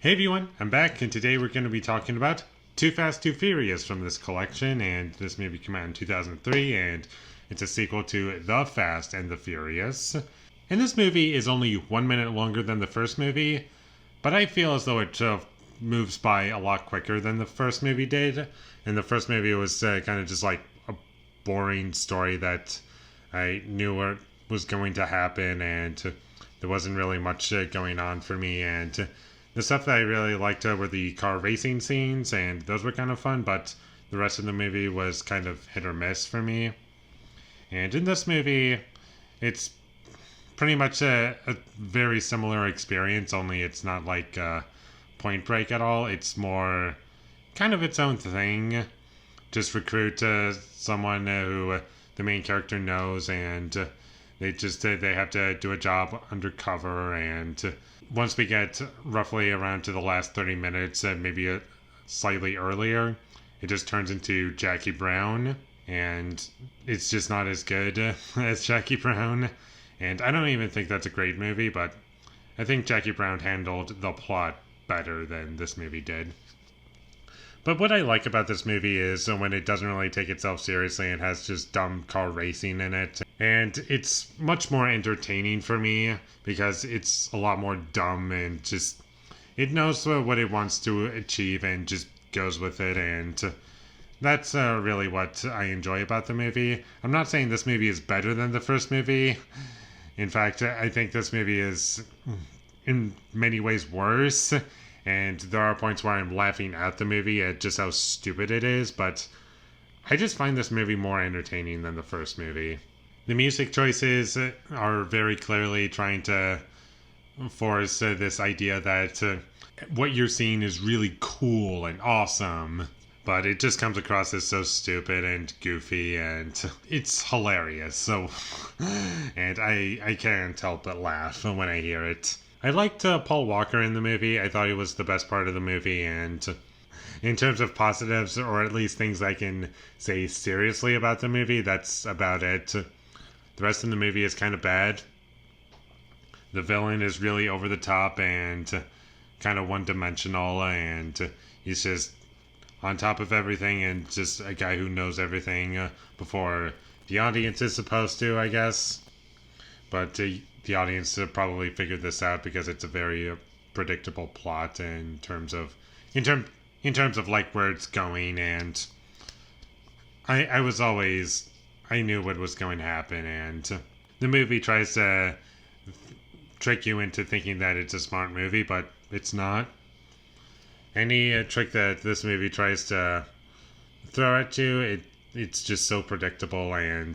Hey everyone, I'm back, and today we're going to be talking about Too Fast, Too Furious from this collection, and this movie came out in 2003, and it's a sequel to The Fast and the Furious. And this movie is only 1 minute longer than the first movie, but I feel as though it moves by a lot quicker than the first movie did. And the first movie was kind of just like a boring story that I knew what was going to happen, and there wasn't really much going on for me, and the stuff that I really liked were the car racing scenes, and those were kind of fun, but the rest of the movie was kind of hit or miss for me. And in this movie, it's pretty much a very similar experience, only it's not like Point Break at all. It's more kind of its own thing. Just recruit someone who the main character knows, and they have to do a job undercover, and once we get roughly around to the last 30 minutes, maybe slightly earlier, it just turns into Jackie Brown, and it's just not as good as Jackie Brown. And I don't even think that's a great movie, but I think Jackie Brown handled the plot better than this movie did. But what I like about this movie is when it doesn't really take itself seriously and has just dumb car racing in it. And it's much more entertaining for me because it's a lot more dumb and just it knows what it wants to achieve and just goes with it. And that's really what I enjoy about the movie. I'm not saying this movie is better than the first movie. In fact, I think this movie is in many ways worse. And there are points where I'm laughing at the movie at just how stupid it is, but I just find this movie more entertaining than the first movie. The music choices are very clearly trying to force this idea that what you're seeing is really cool and awesome, but it just comes across as so stupid and goofy, and it's hilarious. So, and I can't help but laugh when I hear it. I liked Paul Walker in the movie. I thought he was the best part of the movie, and in terms of positives, or at least things I can say seriously about the movie, that's about it. The rest of the movie is kind of bad. The villain is really over the top and kind of one-dimensional, and he's just on top of everything and just a guy who knows everything before the audience is supposed to, I guess. But the audience probably figured this out because it's a very predictable plot in terms of like where it's going, and I knew what was going to happen, and the movie tries to trick you into thinking that it's a smart movie, but it's not. Any trick that this movie tries to throw at you, it's just so predictable, and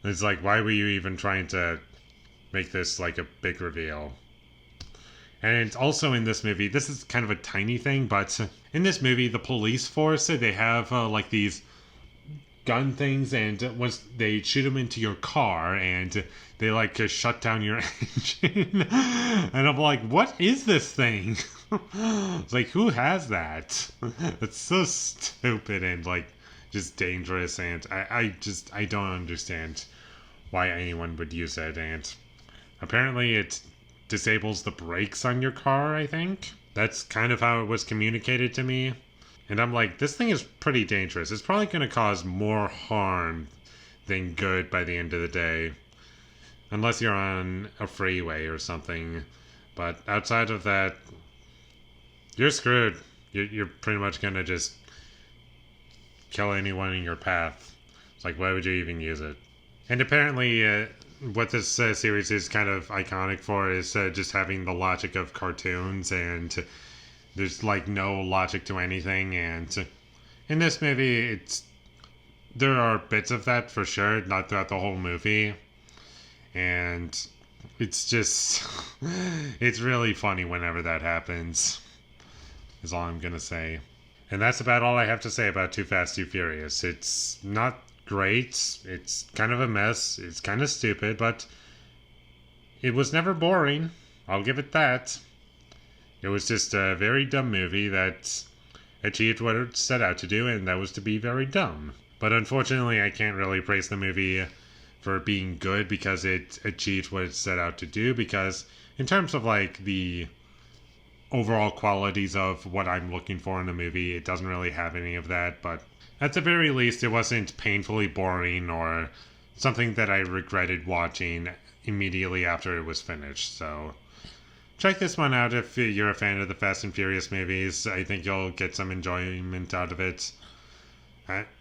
it's like, why were you even trying to make this like a big reveal? And also in this movie, this is kind of a tiny thing, but in this movie, the police force, they have like these gun things, and once they shoot them into your car, and they like shut down your engine. And I'm like, what is this thing? It's like, who has that? It's so stupid and like just dangerous, and I don't understand why anyone would use it. And apparently it disables the brakes on your car, I think. That's kind of how it was communicated to me. And I'm like, this thing is pretty dangerous. It's probably going to cause more harm than good by the end of the day. Unless you're on a freeway or something. But outside of that, you're screwed. You're pretty much going to just kill anyone in your path. It's like, why would you even use it? And apparently, what this series is kind of iconic for is just having the logic of cartoons, and there's like no logic to anything. And in this movie, there are bits of that for sure, not throughout the whole movie. And it's just, it's really funny whenever that happens, is all I'm gonna say. And that's about all I have to say about Too Fast, Too Furious. It's not great. It's kind of a mess. It's kind of stupid, but it was never boring. I'll give it that. It was just a very dumb movie that achieved what it set out to do, and that was to be very dumb. But unfortunately, I can't really praise the movie for being good because it achieved what it set out to do, because in terms of like the overall qualities of what I'm looking for in a movie. It doesn't really have any of that, but at the very least, it wasn't painfully boring or something that I regretted watching immediately after it was finished. So check this one out if you're a fan of the Fast and Furious movies. I think you'll get some enjoyment out of it,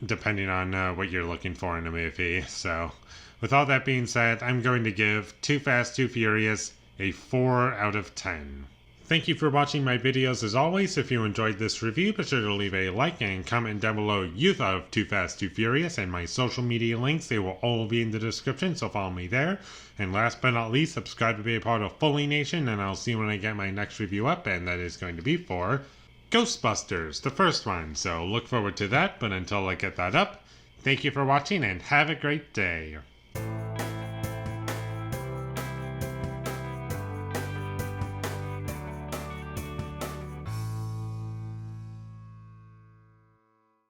depending on what you're looking for in a movie. So with all that being said, I'm going to give Too Fast, Too Furious a 4 out of 10. Thank you for watching my videos as always. If you enjoyed this review, be sure to leave a like and comment down below you thought of Too Fast, Too Furious, and my social media links. They will all be in the description, so follow me there. And last but not least, subscribe to be a part of Foley Nation, and I'll see you when I get my next review up, and that is going to be for Ghostbusters, the first one. So look forward to that, but until I get that up, thank you for watching and have a great day.